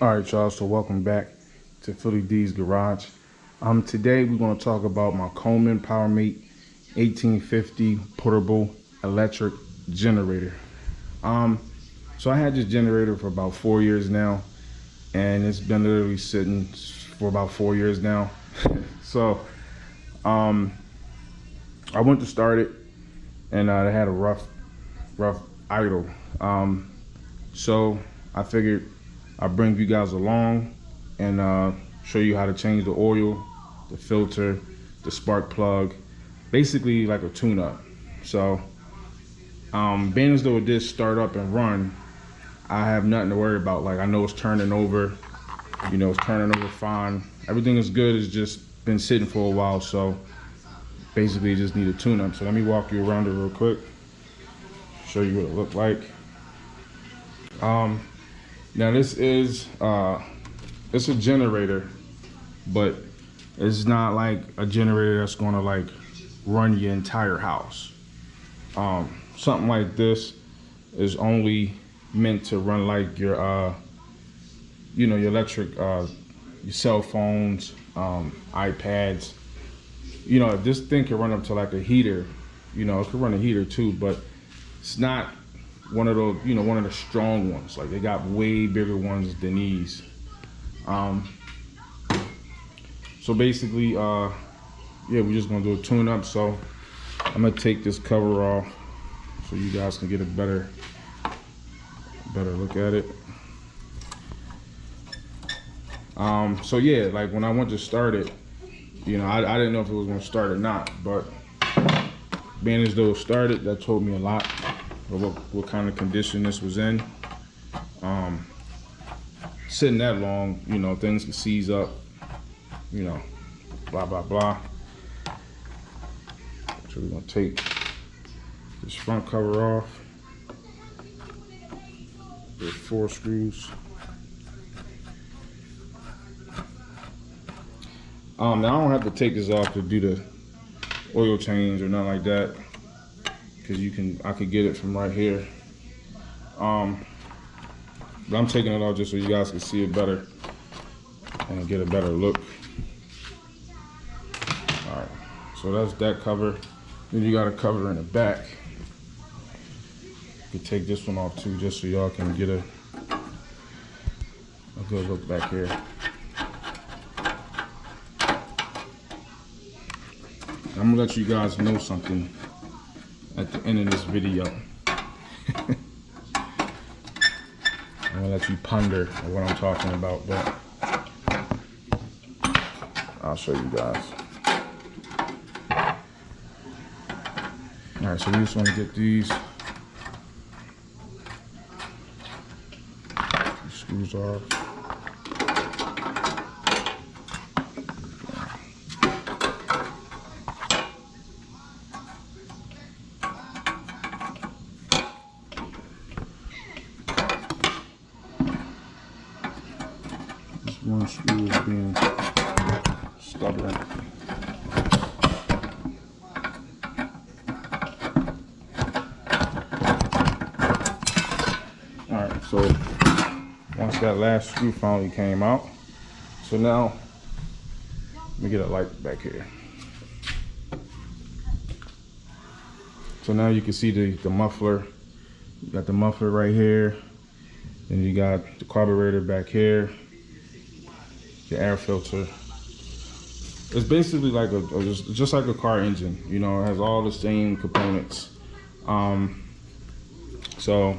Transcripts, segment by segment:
All right, y'all, so welcome back to Philly D's Garage. Today we're going to talk about my Coleman Powermate 1850 portable electric generator. So I had this generator for about 4 years now, and it's been literally sitting for about 4 years now. So I went to start it, and it had a rough idle. So I figured I'll bring you guys along and show you how to change the oil, the filter, the spark plug, basically like a tune-up. So being as though it did start up and run, I have nothing to worry about. Like, I know it's turning over, it's turning over fine. Everything is good. It's just been sitting for a while, so basically you just need a tune-up. So let me walk you around it real quick, show you what it looked like. Now this is it's a generator, but it's not like a generator that's gonna like run your entire house. Something like this is only meant to run like your your electric, your cell phones, iPads. This thing can run up to like a heater. It could run a heater too, but it's not one of those, one of the strong ones. Like, they got way bigger ones than these. So basically, yeah, we're just gonna do a tune-up. So I'm gonna take this cover off so you guys can get a better look at it. So yeah, like when I went to start it, I didn't know if it was gonna start or not, but being as though it started, that told me a lot of what kind of condition this was in. Sitting that long, things can seize up, blah blah blah. So we're gonna take this front cover off. There's 4 screws. Now I don't have to take this off to do the oil change or nothing like that, because I could get it from right here. But I'm taking it off just so you guys can see it better and get a better look. All right, so that's that cover. Then you got a cover in the back. You can take this one off too, just so y'all can get a good look back here. I'm gonna let you guys know something at the end of this video. I'm gonna let you ponder on what I'm talking about, but I'll show you guys. All right, so we just want to get these screws off. One screw is being stubborn. Alright, so once that last screw finally came out, so now let me get a light back here. So now you can see the muffler. You got the muffler right here, then you got the carburetor back here, the air filter. It's basically like just like a car engine, it has all the same components. So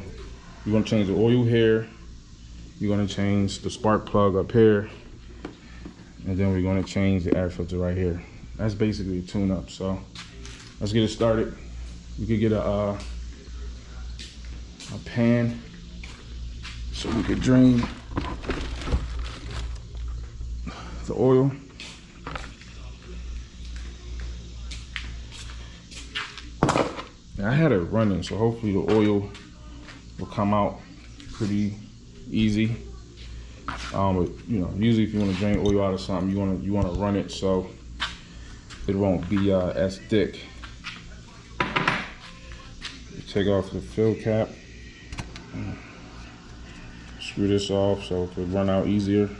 you're gonna change the oil here, you're gonna change the spark plug up here, and then we're gonna change the air filter right here. That's basically a tune-up. So let's get it started. We could get a pan so we could drain the oil. Now, I had it running, so hopefully the oil will come out pretty easy. But usually if you want to drain oil out of something, you want to run it so it won't be as thick. You take off the fill cap, Screw this off so it could run out easier.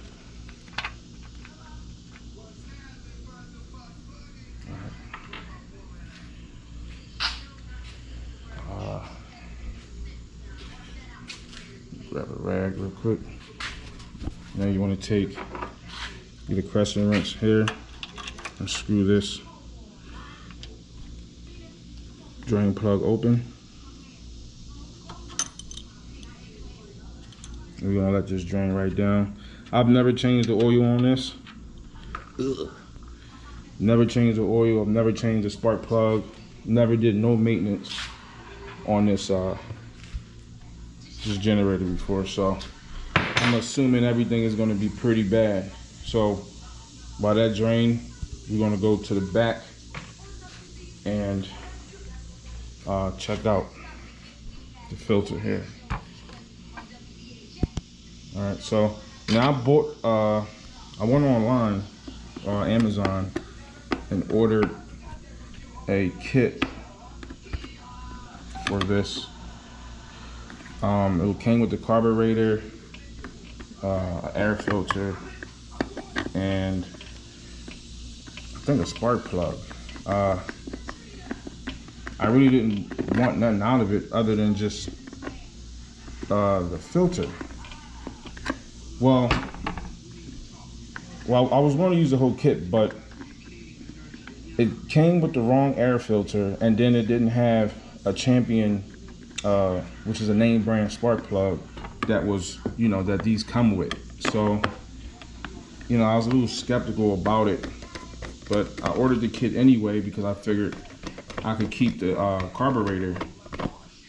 Grab a rag real quick. Now you want to get a crescent wrench here and screw this drain plug open. We're gonna let this drain right down. I've never changed the oil on this. Ugh. Never changed the oil. I've never changed the spark plug. Never did no maintenance on this generator before, so I'm assuming everything is going to be pretty bad. So by that drain, we're going to go to the back and check out the filter here. All right, so now I went online on Amazon and ordered a kit for this. It came with the carburetor, air filter, and I think a spark plug. I really didn't want nothing out of it other than just the filter. Well, I was going to use the whole kit, but it came with the wrong air filter, and then it didn't have a Champion, which is a name brand spark plug that was, that these come with. So, I was a little skeptical about it, but I ordered the kit anyway because I figured I could keep the carburetor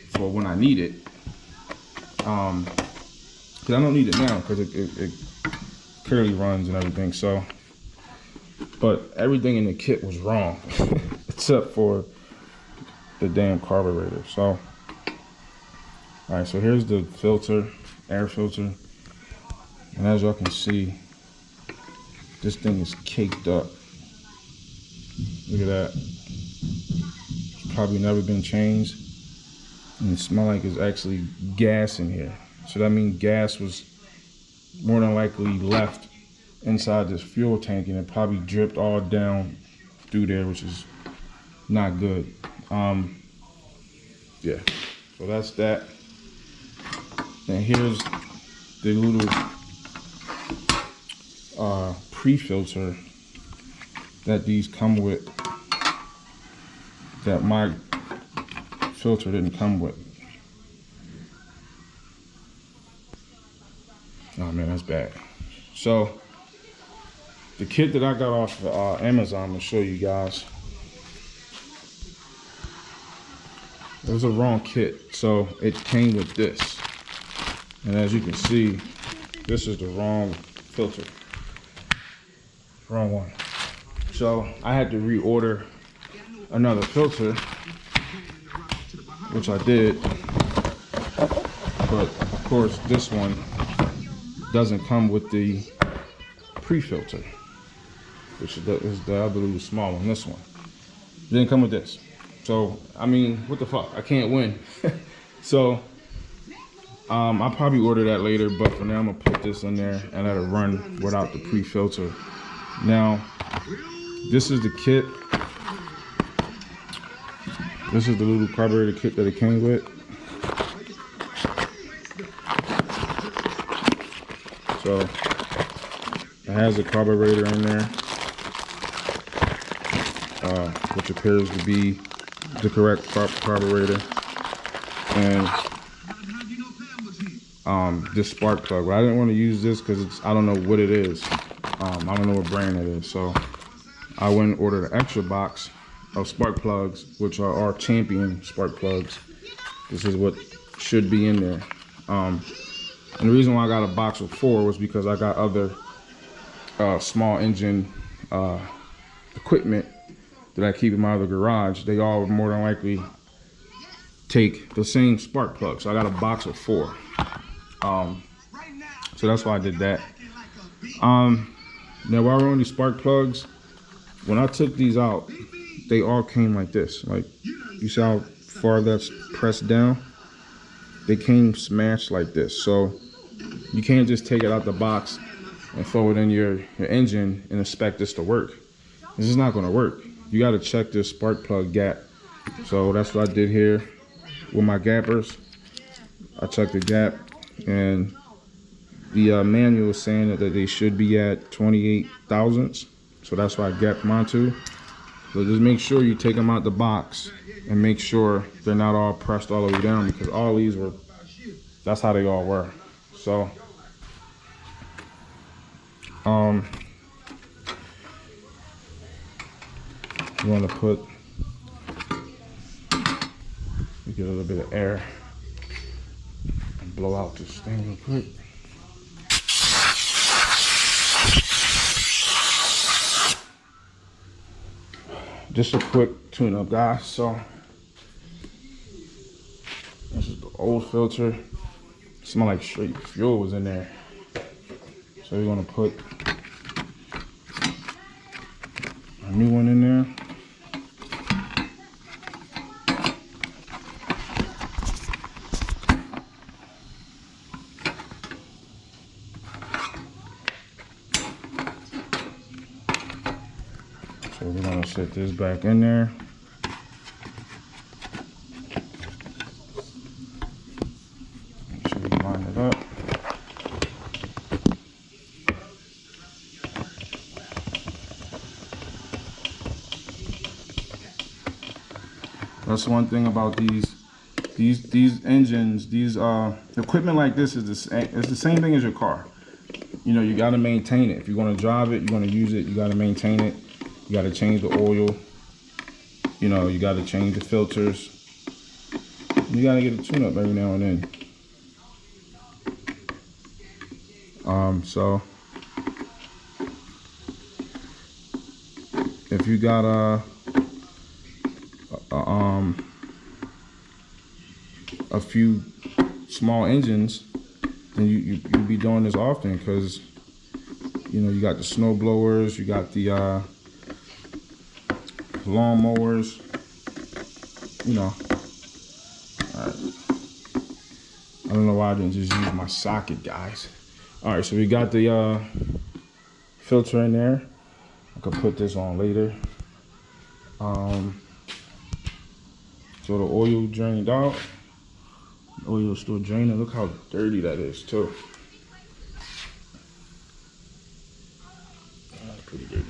for when I need it. Because I don't need it now because it clearly runs and everything. So, but everything in the kit was wrong except for the damn carburetor. So, all right, so here's the filter, air filter, and as y'all can see, this thing is caked up. Look at that. It's probably never been changed, and it smells like it's actually gas in here. So that means gas was more than likely left inside this fuel tank, and it probably dripped all down through there, which is not good. Yeah, so that's that. And here's the little pre-filter that these come with, that my filter didn't come with. Oh man, that's bad. So the kit that I got off of Amazon, I'm gonna show you guys. It was a wrong kit, so it came with this. And as you can see, this is the wrong filter. Wrong one. So I had to reorder another filter, which I did. But of course, this one doesn't come with the pre-filter, which is the other little small one. This one didn't come with this. So I mean, what the fuck? I can't win. So I'll probably order that later, but for now I'm gonna put this in there and let it run without the pre-filter. Now, this is the kit. This is the little carburetor kit that it came with. So it has a carburetor in there, which appears to be the correct carburetor, and this spark plug. But I didn't want to use this because I don't know what it is. I don't know what brand it is. So I went and ordered an extra box of spark plugs, which are our Champion spark plugs. This is what should be in there. And the reason why I got a box of 4 was because I got other small engine equipment that I keep in my other garage. They all more than likely take the same spark plug. So I got a box of 4. So that's why I did that. Now while we're on these spark plugs, when I took these out, they all came like this. Like, you see how far that's pressed down? They came smashed like this. So You can't just take it out the box and throw it in your engine and expect this to work. This is not gonna work. You gotta check this spark plug gap. So that's what I did here with my gappers. I checked the gap, and the manual is saying that they should be at 28 thousandths. So that's why I gapped mine too. So just make sure you take them out the box and make sure they're not all pressed all the way down, because all these were, that's how they all were. So you want to put, you get a little bit of air and blow out this thing real quick. Just a quick tune up, guys. So this is the old filter. It smell like straight fuel was in there. So we're gonna put a new one in there. So we're gonna set this back in there. Make sure we line it up. That's one thing about these engines, equipment like this is it's the same thing as your car. You know, you got to maintain it. If you're going to drive it, you're going to use it, you got to maintain it. You got to change the oil. You know, you got to change the filters. You got to get a tune up every now and then. So if you got a few small engines, then you'll be doing this often, because you know you got the snow blowers, you got the lawn mowers, you know. I don't know why I didn't just use my socket, guys. All right, so we got the filter in there. I could put this on later. So the oil drained out. The oil is still draining. Look how dirty that is too. That's pretty dirty.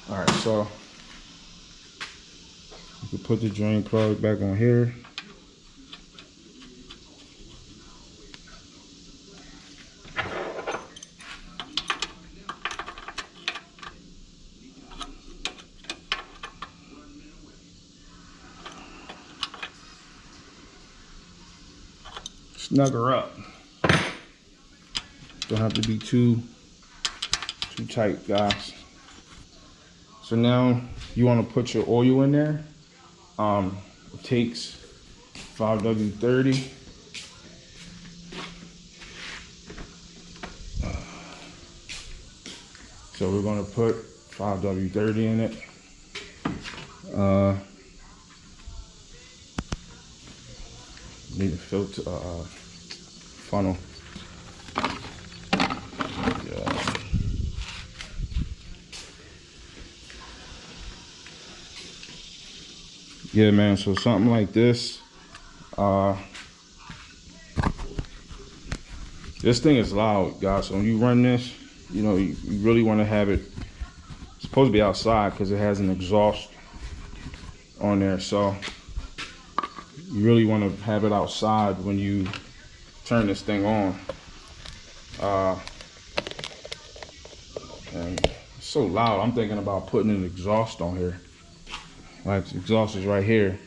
All right, so you can put the drain plug back on here. Snug her up. Don't have to be too tight, guys. So now you want to put your oil in there. It takes 5W30. So we're going to put 5W30 in it. Need a filter, funnel. Yeah, man, so something like this, this thing is loud, guys. So when you run this, you know, you really want to have it, it's supposed to be outside because it has an exhaust on there. So you really want to have it outside when you turn this thing on. And it's so loud, I'm thinking about putting an exhaust on here. Like, the exhaust is right here.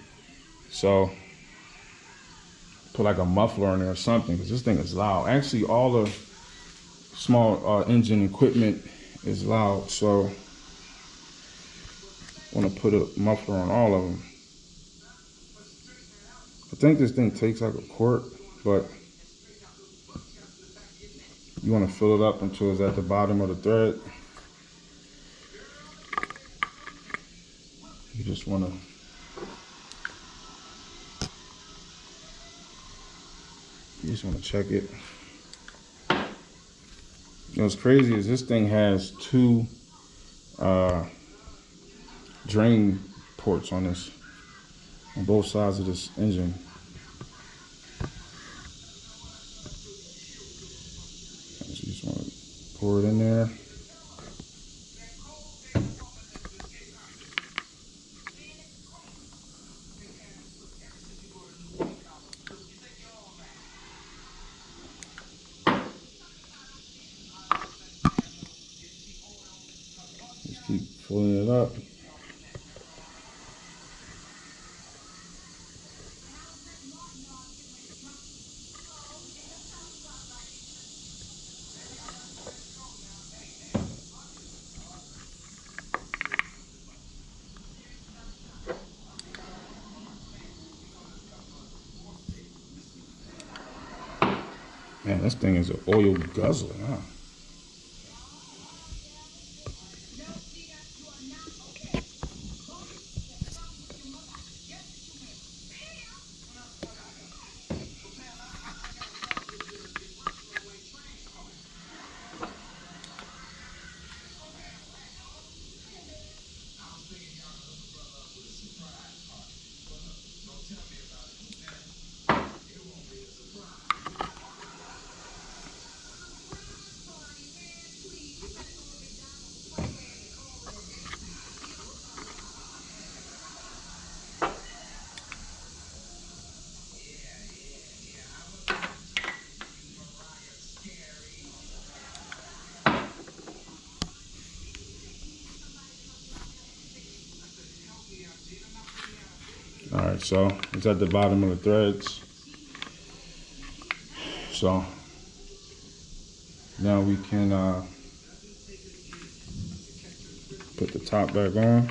So put like a muffler on there or something, because this thing is loud. Actually, all the small engine equipment is loud. So I want to put a muffler on all of them. I think this thing takes like a quart, but you want to fill it up until it's at the bottom of the thread. You just want to, You just want to check it. What's crazy is this thing has two drain ports on both sides of this engine. So you just want to pour it in there. Just keep filling it up. Man, this thing is an oil guzzler, huh? All right, so it's at the bottom of the threads. So now we can put the top back on.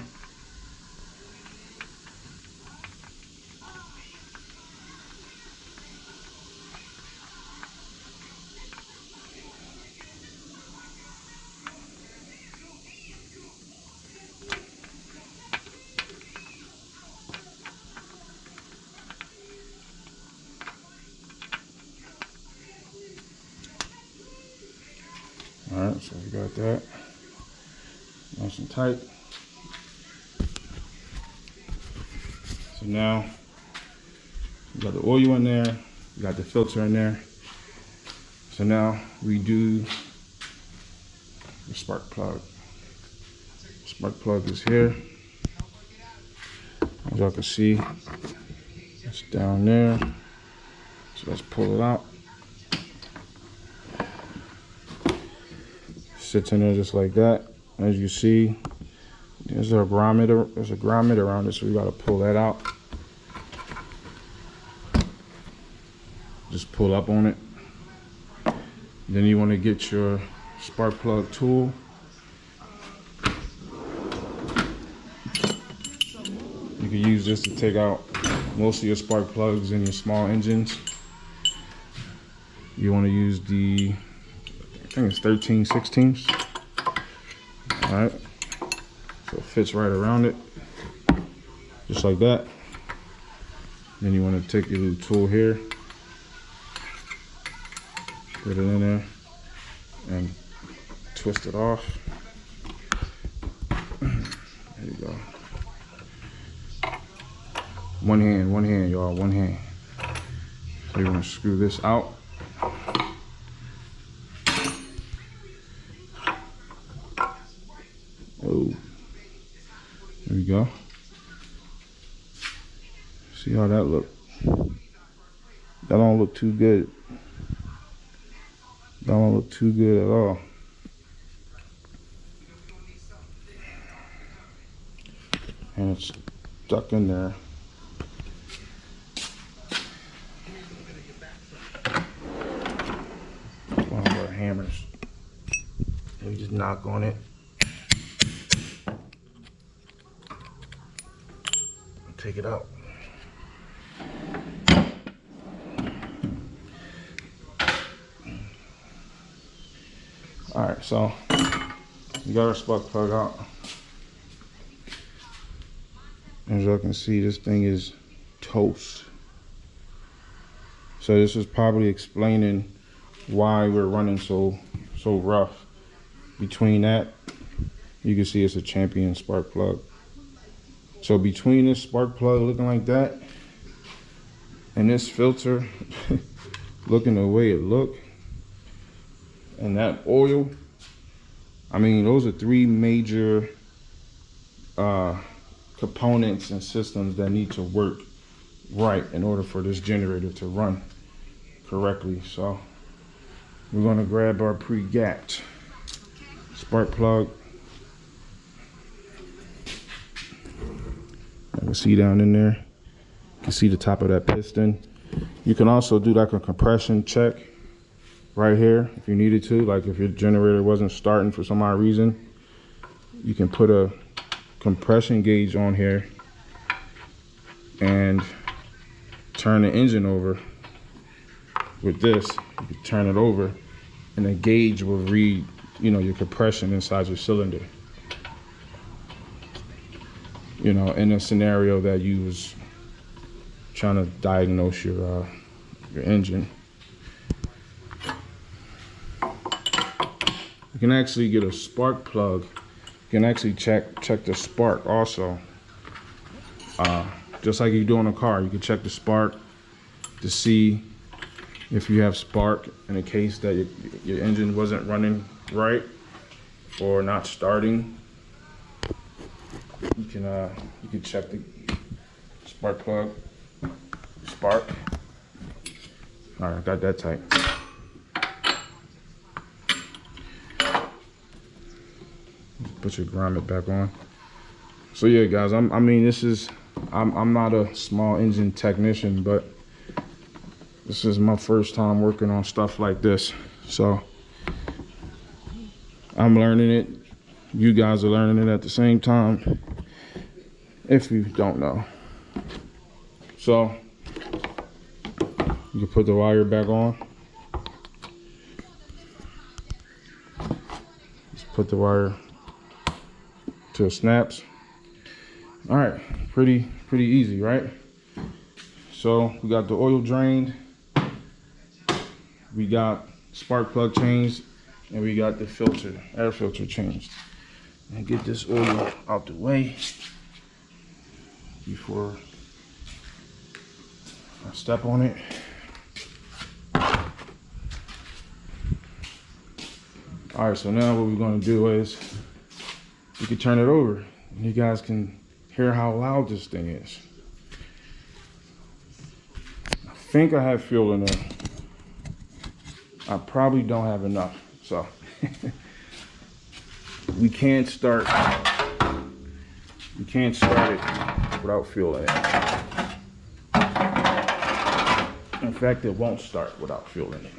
All right, so we got that nice and tight. So now we got the oil in there, we got the filter in there. So now we do the spark plug. Spark plug is here. As y'all can see, it's down there. So let's pull it out. Sits in there just like that. As you see, there's a grommet around it, so we gotta pull that out. Just pull up on it. Then you want to get your spark plug tool. You can use this to take out most of your spark plugs in your small engines. You want to use the, I think it's 13/16. All right, so it fits right around it, just like that. Then you want to take your little tool here, put it in there, and twist it off. There you go. One hand, y'all, one hand. So you want to screw this out. Oh, there we go. See how that look? That don't look too good. That don't look too good at all. And it's stuck in there. One of our hammers. And we just knock on it. Take it out. All right, so we got our spark plug out. As y'all can see, this thing is toast. So this is probably explaining why we're running so rough. Between that, you can see it's a champion spark plug. So between this spark plug looking like that and this filter looking the way it look, and that oil, I mean, those are three major components and systems that need to work right in order for this generator to run correctly. So we're going to grab our pre-gapped spark plug. I can see down in there, you can see the top of that piston. You can also do like a compression check right here if you needed to. Like if your generator wasn't starting for some odd reason, you can put a compression gauge on here and turn the engine over. With this, you can turn it over and the gauge will read, you know, your compression inside your cylinder. You know, in a scenario that you was trying to diagnose your engine. You can actually get a spark plug. You can actually check the spark also. Just like you do on a car, you can check the spark to see if you have spark in the case that your engine wasn't running right or not starting. You can check the spark plug. Spark. All right, got that tight. Put your grommet back on. So yeah, guys, I'm not a small engine technician, but this is my first time working on stuff like this. So I'm learning it. You guys are learning it at the same time, if you don't know. So you can put the wire back on. Just put the wire till it snaps. All right, pretty easy, right? So we got the oil drained, we got spark plug changed, and we got the air filter changed. And get this oil out the way before I step on it. All right, so now what we're gonna do is we can turn it over and you guys can hear how loud this thing is. I think I have fuel in there. I probably don't have enough, so we can't start it without fuel in it. In fact, it won't start without fuel in it.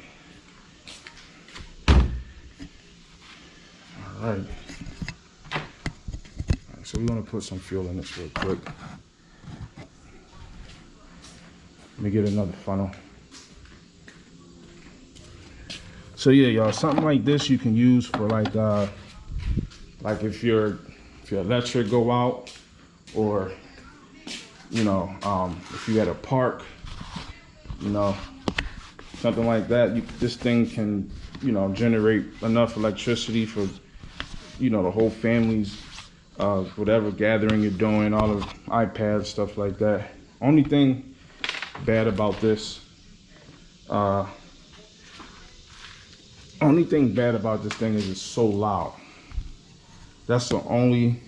All right. So we're gonna put some fuel in this real quick. Let me get another funnel. So yeah, y'all, something like this you can use for like if your electric go out, or you know, if you at a park, you know, something like that. This thing can, you know, generate enough electricity for, you know, the whole family's whatever gathering you're doing, all of iPads, stuff like that. Only thing bad about this, only thing bad about this thing is it's so loud. That's the only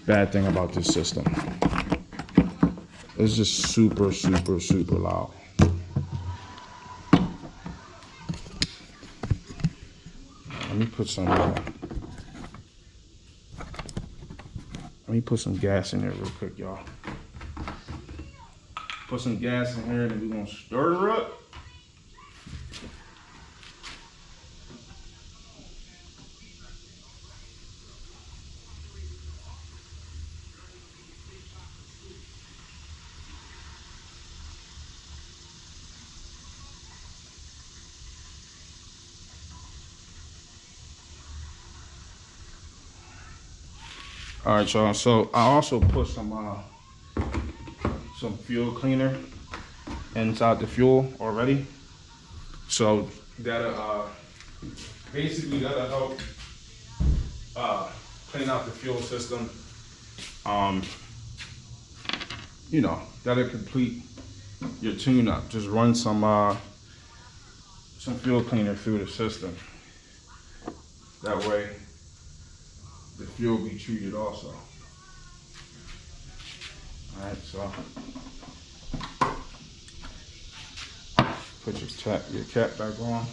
bad thing about this system. It's just super loud. Let me put some gas in there real quick, y'all. Put some gas in here and then we're gonna stir her up. All right, y'all, so I also put some fuel cleaner inside the fuel already. So that'll basically help clean out the fuel system. You know, that'll complete your tune-up. Just run some fuel cleaner through the system. That way the fuel will be treated also. All right, so put your cap back on.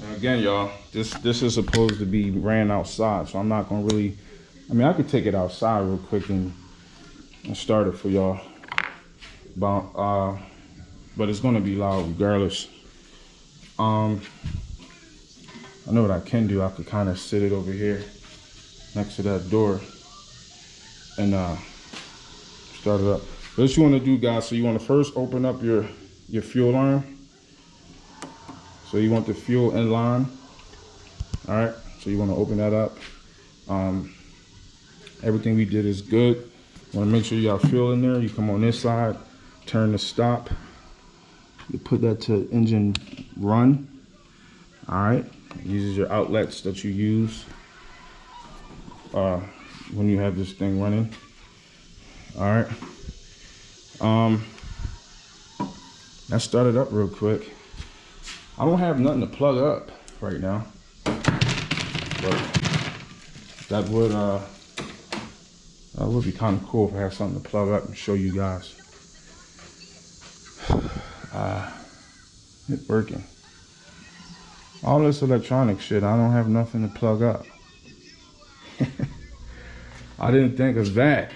And again, y'all, this is supposed to be ran outside, so I'm not gonna really, I mean, I could take it outside real quick and start it for y'all, but it's gonna be loud regardless. I know what I can do. I could kind of sit it over here next to that door and start it up. But what you want to do, guys, so you want to first open up your fuel arm. So you want the fuel in line. All right, so you want to open that up. Everything we did is good. You want to make sure you got fuel in there. You come on this side, turn the stop. You put that to engine run. All right, these are your outlets that you use when you have this thing running. All right, let's start it up real quick. I don't have nothing to plug up right now, but that would be kind of cool if I had something to plug up and show you guys. It's working. All this electronic shit, I don't have nothing to plug up. I didn't think of that.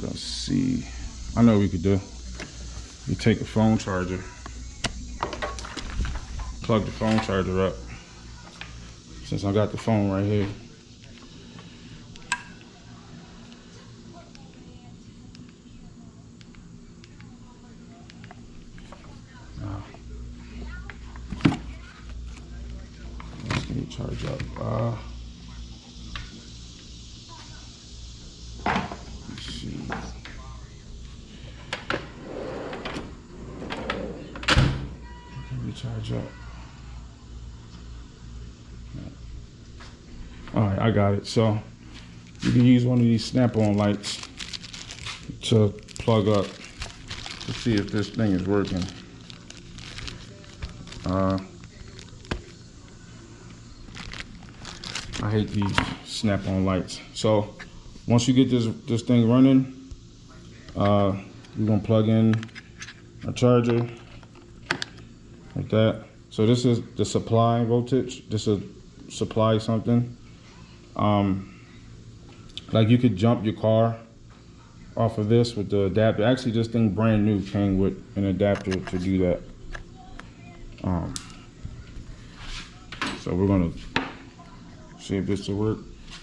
Let's see. I know what we could do. You take a phone charger, plug the phone charger up. Since I got the phone right here. Let's get it charged up. Let's see. Can we charge up? All right, I got it. So you can use one of these snap-on lights to plug up to see if this thing is working. I hate these snap-on lights. So once you get this thing running, we're gonna plug in a charger like that. So this is the supply voltage. This is supply something. Like you could jump your car off of this with the adapter. Actually, this thing brand new came with an adapter to do that. So we're gonna see if this will work.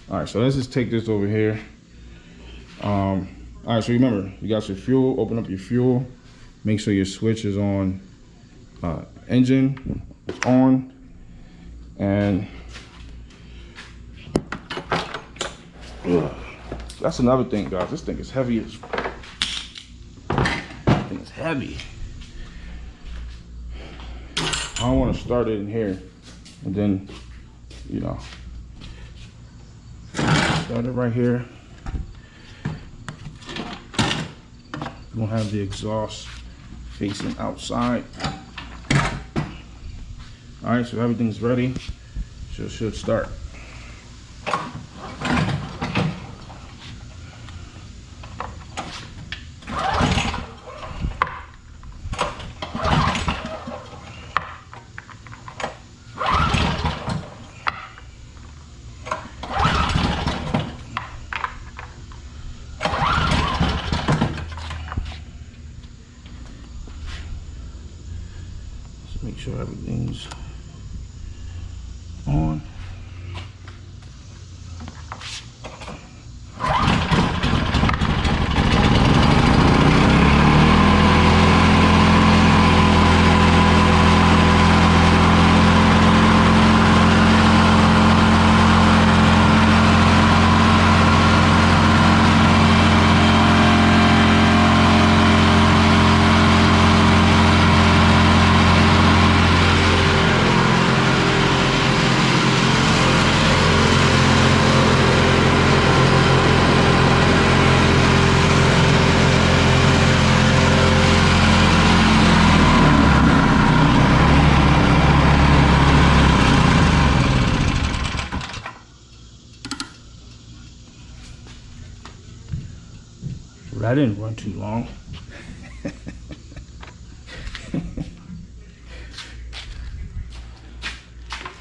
All right, so let's just take this over here. All right, so remember, you got your fuel. Open up your fuel. Make sure your switch is on. Engine is on, and that's another thing, guys. This thing is heavy as. This thing is heavy. I don't want to start it in here, and then, you know, start it right here. We'll have the exhaust facing outside. All right, so everything's ready. So it should start. Make sure everything's on. But I didn't run too long.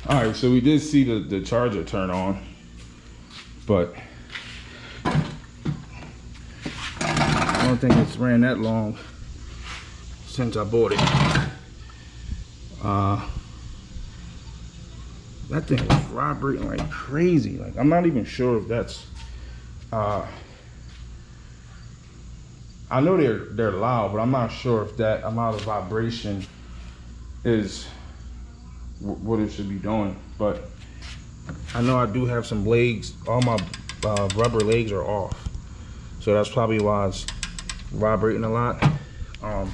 All right, so we did see the charger turn on, but I don't think it's ran that long since I bought it. That thing was vibrating like crazy. Like, I'm not even sure if that's I know they're loud, but I'm not sure if that amount of vibration is what it should be doing. But I know I do have some legs. All my rubber legs are off, so that's probably why it's vibrating a lot. I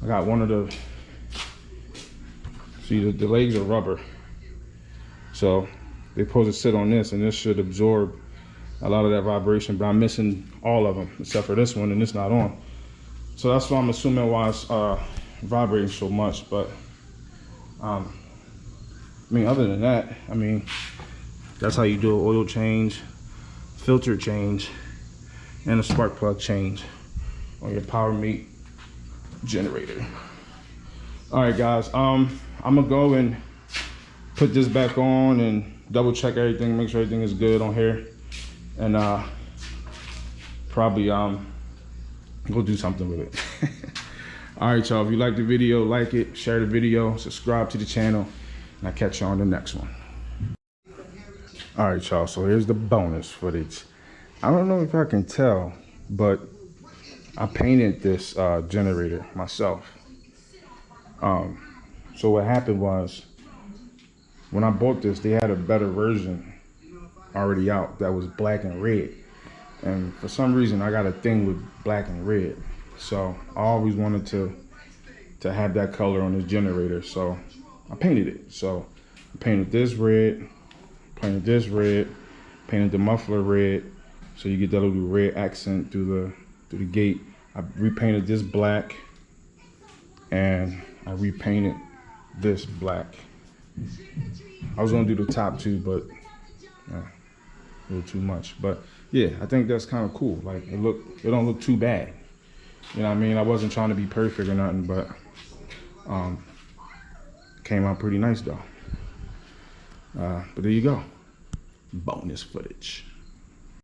got one of the, see, the legs are rubber, so they're supposed to sit on this, and this should absorb a lot of that vibration, but I'm missing all of them except for this one, and it's not on. So that's why I'm assuming why it's vibrating so much. But I mean, other than that, I mean, that's how you do an oil change, filter change, and a spark plug change on your Powermate generator. All right, guys, I'm gonna go and put this back on and double check everything, make sure everything is good on here, and probably go do something with it. All right, y'all, if you like the video, like it, share the video, subscribe to the channel, and I'll catch you on the next one. All right, y'all, so here's the bonus footage. I don't know if I can tell, but I painted this generator myself. So what happened was, when I bought this, they had a better version already out that was black and red. And for some reason, I got a thing with black and red. So I always wanted to have that color on this generator. So I painted it. So I painted this red, painted this red, painted the muffler red. So you get that little red accent through the gate. I repainted this black, and I repainted this black. I was gonna do the top too, but a little too much. But yeah, I think that's kind of cool. Like, it don't look too bad. You know what I mean? I wasn't trying to be perfect or nothing, but came out pretty nice though. But there you go, bonus footage.